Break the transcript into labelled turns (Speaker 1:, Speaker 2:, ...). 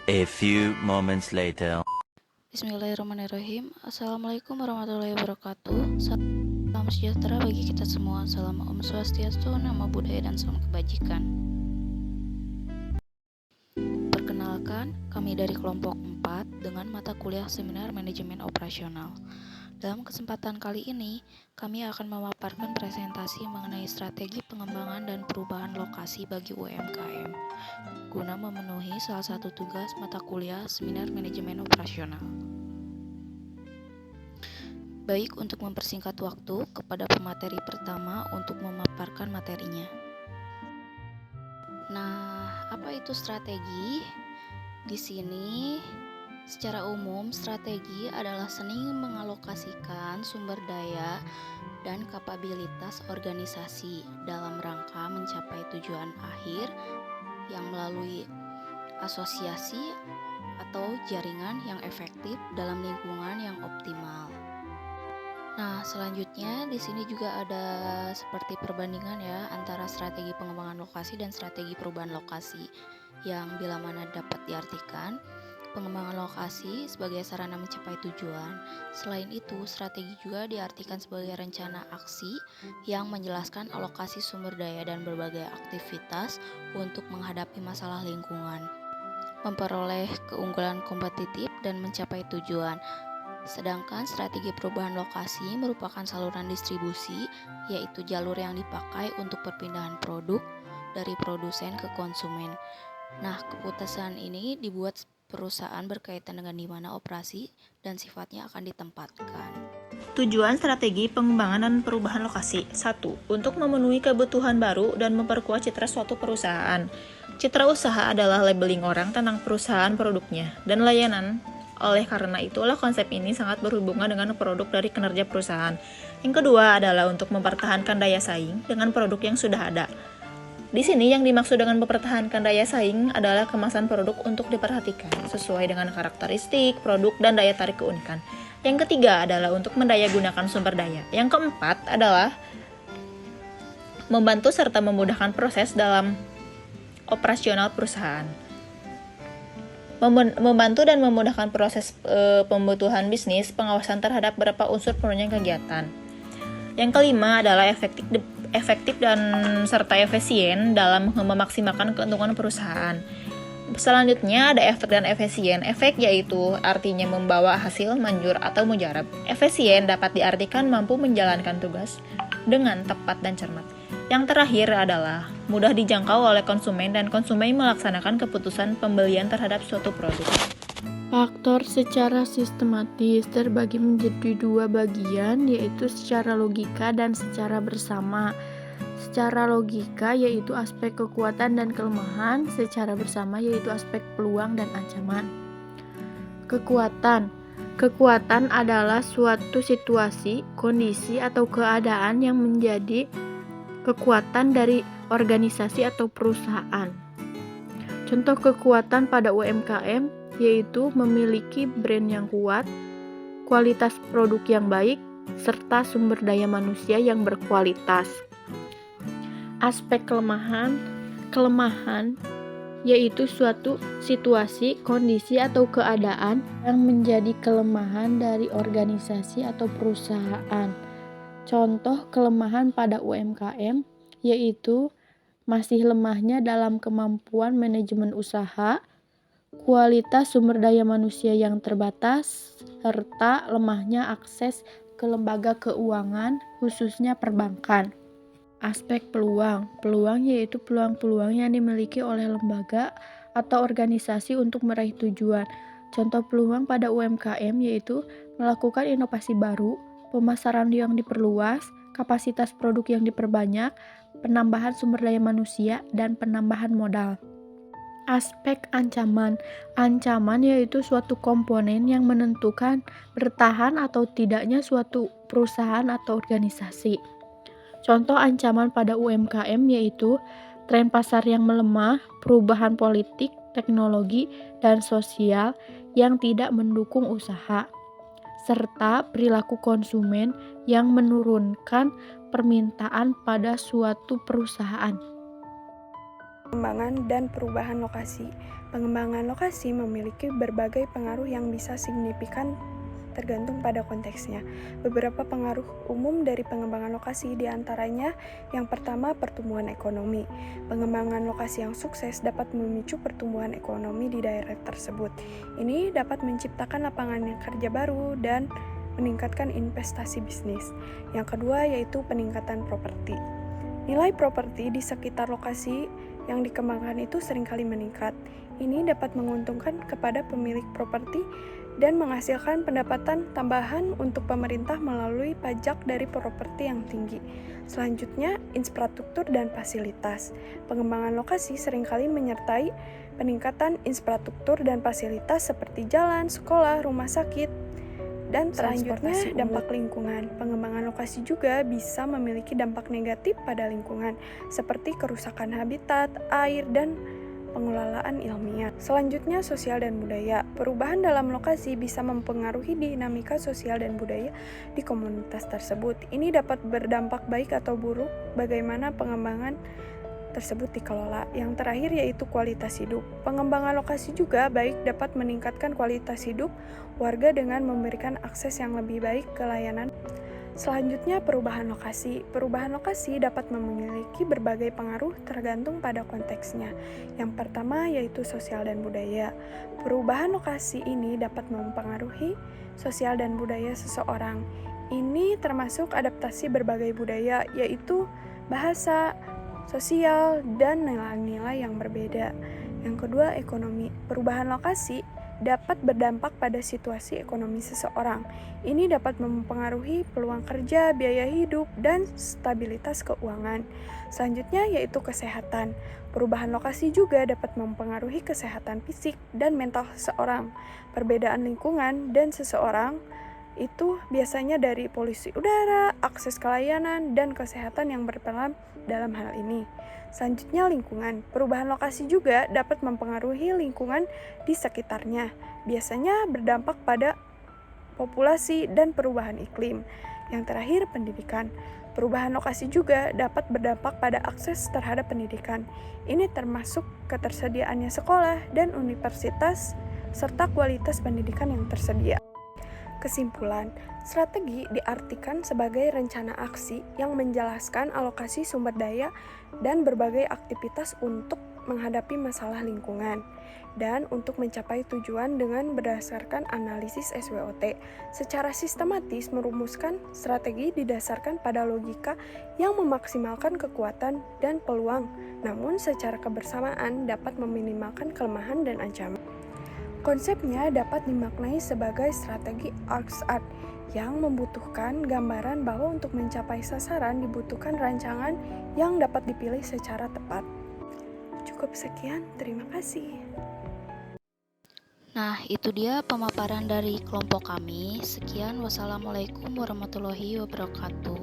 Speaker 1: A few moments later.
Speaker 2: Bismillahirrahmanirrahim. Assalamualaikum warahmatullahi wabarakatuh. Salam sejahtera bagi kita semua. Salam Om Swastiastu, Namo Buddhaya, dan salam kebajikan. Perkenalkan, kami dari kelompok 4 dengan mata kuliah Seminar Manajemen Operasional. Dalam kesempatan kali ini, kami akan memaparkan presentasi mengenai strategi pengembangan dan perubahan lokasi bagi UMKM guna memenuhi salah satu tugas mata kuliah Seminar Manajemen Operasional. Baik, untuk mempersingkat waktu, kepada pemateri pertama untuk memaparkan materinya. Nah, apa itu strategi? Di sini, secara umum, strategi adalah seni mengalokasikan sumber daya dan kapabilitas organisasi dalam rangka mencapai tujuan akhir yang melalui asosiasi atau jaringan yang efektif dalam lingkungan yang optimal. Nah, selanjutnya di sini juga ada seperti perbandingan ya antara strategi pengembangan lokasi dan strategi perubahan lokasi, yang bila mana dapat diartikan pengembangan lokasi sebagai sarana mencapai tujuan. Selain itu, strategi juga diartikan sebagai rencana aksi yang menjelaskan alokasi sumber daya dan berbagai aktivitas untuk menghadapi masalah lingkungan, memperoleh keunggulan kompetitif dan mencapai tujuan. Sedangkan strategi perubahan lokasi merupakan saluran distribusi, yaitu jalur yang dipakai untuk perpindahan produk dari produsen ke konsumen. Nah, keputusan ini dibuat perusahaan berkaitan dengan di mana operasi dan sifatnya akan ditempatkan.
Speaker 3: Tujuan strategi pengembangan dan perubahan lokasi. 1. Untuk memenuhi kebutuhan baru dan memperkuat citra suatu perusahaan. Citra usaha adalah labeling orang tentang perusahaan, produknya, dan layanan. Oleh karena itulah konsep ini sangat berhubungan dengan produk dari kinerja perusahaan. Yang kedua adalah untuk mempertahankan daya saing dengan produk yang sudah ada. Di sini yang dimaksud dengan mempertahankan daya saing adalah kemasan produk untuk diperhatikan sesuai dengan karakteristik produk dan daya tarik keunikan. Yang ketiga adalah untuk mendayagunakan sumber daya. Yang keempat adalah membantu serta memudahkan proses dalam operasional perusahaan. Membantu dan memudahkan proses pembutuhan bisnis, pengawasan terhadap beberapa unsur penunjang kegiatan. Yang kelima adalah efektif dan serta efisien dalam memaksimalkan keuntungan perusahaan. Selanjutnya ada efek dan efisien. Efek yaitu artinya membawa hasil manjur atau mujarab. Efisien dapat diartikan mampu menjalankan tugas dengan tepat dan cermat. Yang terakhir adalah mudah dijangkau oleh konsumen dan konsumen melaksanakan keputusan pembelian terhadap suatu produk.
Speaker 4: Faktor secara sistematis terbagi menjadi dua bagian, yaitu secara logika dan secara bersama. Secara logika yaitu aspek kekuatan dan kelemahan, secara bersama yaitu aspek peluang dan ancaman. Kekuatan adalah suatu situasi, kondisi, atau keadaan yang menjadi kekuatan dari organisasi atau perusahaan. Contoh kekuatan pada UMKM yaitu memiliki brand yang kuat, kualitas produk yang baik, serta sumber daya manusia yang berkualitas. Aspek kelemahan yaitu suatu situasi, kondisi, atau keadaan yang menjadi kelemahan dari organisasi atau perusahaan. Contoh kelemahan pada UMKM yaitu masih lemahnya dalam kemampuan manajemen usaha, kualitas sumber daya manusia yang terbatas, serta lemahnya akses ke lembaga keuangan, khususnya perbankan. Aspek peluang yaitu peluang-peluang yang dimiliki oleh lembaga atau organisasi untuk meraih tujuan. Contoh peluang pada UMKM yaitu melakukan inovasi baru, pemasaran yang diperluas, kapasitas produk yang diperbanyak, penambahan sumber daya manusia, dan penambahan modal. Aspek ancaman yaitu suatu komponen yang menentukan bertahan atau tidaknya suatu perusahaan atau organisasi. Contoh ancaman pada UMKM yaitu tren pasar yang melemah, perubahan politik, teknologi, dan sosial yang tidak mendukung usaha, serta perilaku konsumen yang menurunkan permintaan pada suatu perusahaan.
Speaker 5: Pengembangan dan perubahan lokasi. Pengembangan lokasi memiliki berbagai pengaruh yang bisa signifikan tergantung pada konteksnya. Beberapa pengaruh umum dari pengembangan lokasi diantaranya yang pertama pertumbuhan ekonomi. Pengembangan lokasi yang sukses dapat memicu pertumbuhan ekonomi di daerah tersebut. Ini dapat menciptakan lapangan kerja baru dan meningkatkan investasi bisnis. Yang kedua yaitu peningkatan properti. Nilai properti di sekitar lokasi yang dikembangkan itu seringkali meningkat. Ini dapat menguntungkan kepada pemilik properti dan menghasilkan pendapatan tambahan untuk pemerintah melalui pajak dari properti yang tinggi. Selanjutnya, infrastruktur dan fasilitas. Pengembangan lokasi seringkali menyertai peningkatan infrastruktur dan fasilitas seperti jalan, sekolah, rumah sakit, dan selanjutnya dampak lingkungan. Pengembangan lokasi juga bisa memiliki dampak negatif pada lingkungan, seperti kerusakan habitat, air, dan pengelolaan ilmiah. Selanjutnya, sosial dan budaya. Perubahan dalam lokasi bisa mempengaruhi dinamika sosial dan budaya di komunitas tersebut. Ini dapat berdampak baik atau buruk bagaimana pengembangan tersebut dikelola. Yang terakhir yaitu kualitas hidup. Pengembangan lokasi juga baik dapat meningkatkan kualitas hidup warga dengan memberikan akses yang lebih baik ke layanan. Selanjutnya, perubahan lokasi. Perubahan lokasi dapat memiliki berbagai pengaruh tergantung pada konteksnya. Yang pertama yaitu sosial dan budaya. Perubahan lokasi ini dapat mempengaruhi sosial dan budaya seseorang. Ini termasuk adaptasi berbagai budaya, yaitu bahasa, sosial, dan nilai-nilai yang berbeda. Yang kedua, ekonomi. Perubahan lokasi dapat berdampak pada situasi ekonomi seseorang. Ini dapat mempengaruhi peluang kerja, biaya hidup, dan stabilitas keuangan. Selanjutnya yaitu kesehatan. Perubahan lokasi juga dapat mempengaruhi kesehatan fisik dan mental seseorang. Perbedaan lingkungan dan seseorang itu biasanya dari polusi udara, akses ke layanan, dan kesehatan yang berperan dalam hal ini. Selanjutnya lingkungan. Perubahan lokasi juga dapat mempengaruhi lingkungan di sekitarnya. Biasanya berdampak pada populasi dan perubahan iklim. Yang terakhir pendidikan. Perubahan lokasi juga dapat berdampak pada akses terhadap pendidikan. Ini termasuk ketersediaannya sekolah dan universitas serta kualitas pendidikan yang tersedia. Kesimpulan, strategi diartikan sebagai rencana aksi yang menjelaskan alokasi sumber daya dan berbagai aktivitas untuk menghadapi masalah lingkungan dan untuk mencapai tujuan dengan berdasarkan analisis SWOT. Secara sistematis merumuskan strategi didasarkan pada logika yang memaksimalkan kekuatan dan peluang, namun secara kebersamaan dapat meminimalkan kelemahan dan ancaman. Konsepnya dapat dimaknai sebagai strategi ArcSAT yang membutuhkan gambaran bahwa untuk mencapai sasaran dibutuhkan rancangan yang dapat dipilih secara tepat. Cukup sekian, terima kasih.
Speaker 2: Nah, itu dia pemaparan dari kelompok kami. Sekian, wassalamualaikum warahmatullahi wabarakatuh.